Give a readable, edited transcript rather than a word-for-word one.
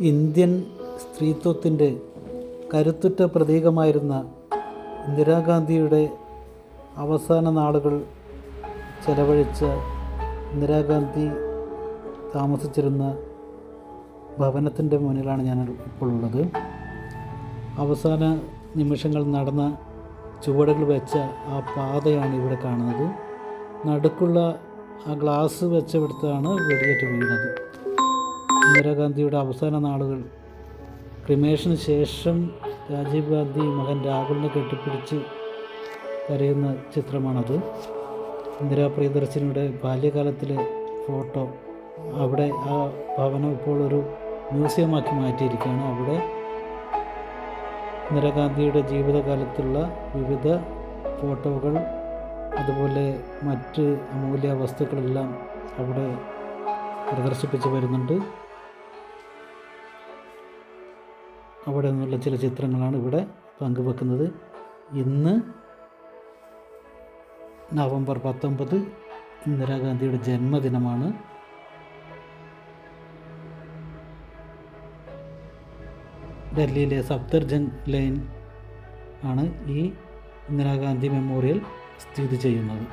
Indian സ്ത്രീത്വത്തിൻ്റെ കരുത്തുറ്റ പ്രതീകമായിരുന്ന ഇന്ദിരാഗാന്ധിയുടെ അവസാന നാളുകൾ ചെലവഴിച്ച ഇന്ദിരാഗാന്ധി താമസിച്ചിരുന്ന ഭവനത്തിൻ്റെ മുന്നിലാണ് ഞാൻ ഇപ്പോൾ ഉള്ളത്. അവസാന നിമിഷങ്ങൾ നടന്ന ചുവടുകൾ വെച്ച ആ പാതയാണ് ഇവിടെ കാണുന്നത്. നടുക്കുള്ള ആ ഗ്ലാസ് വെച്ചെടുത്താണ് വെടിയേറ്റ് വീണത്. ഇന്ദിരാഗാന്ധിയുടെ അവസാന നാളുകൾ ക്രിമേഷന് ശേഷം രാജീവ് ഗാന്ധി മകൻ രാഹുലിനെ കെട്ടിപ്പിടിച്ച് കരയുന്ന ചിത്രമാണത്. ഇന്ദിരാ പ്രിയദർശിനിയുടെ ബാല്യകാലത്തിലെ ഫോട്ടോ അവിടെ ആ ഭവനം ഇപ്പോൾ ഒരു മ്യൂസിയമാക്കി മാറ്റിയിരിക്കുകയാണ്. അവിടെ ഇന്ദിരാഗാന്ധിയുടെ ജീവിതകാലത്തുള്ള വിവിധ ഫോട്ടോകൾ അതുപോലെ മറ്റ് അമൂല്യ വസ്തുക്കളെല്ലാം അവിടെ പ്രദർശിപ്പിച്ച് വരുന്നുണ്ട്. അവിടെ നിന്നുള്ള ചില ചിത്രങ്ങളാണ് ഇവിടെ പങ്കുവെക്കുന്നത്. ഇന്ന് നവംബർ 19 ഇന്ദിരാഗാന്ധിയുടെ ജന്മദിനമാണ്. ഡൽഹിയിലെ സഫ്ദർജംഗ് ലൈൻ ആണ് ഈ ഇന്ദിരാഗാന്ധി മെമ്മോറിയൽ സ്ഥിതി ചെയ്യുന്നത്.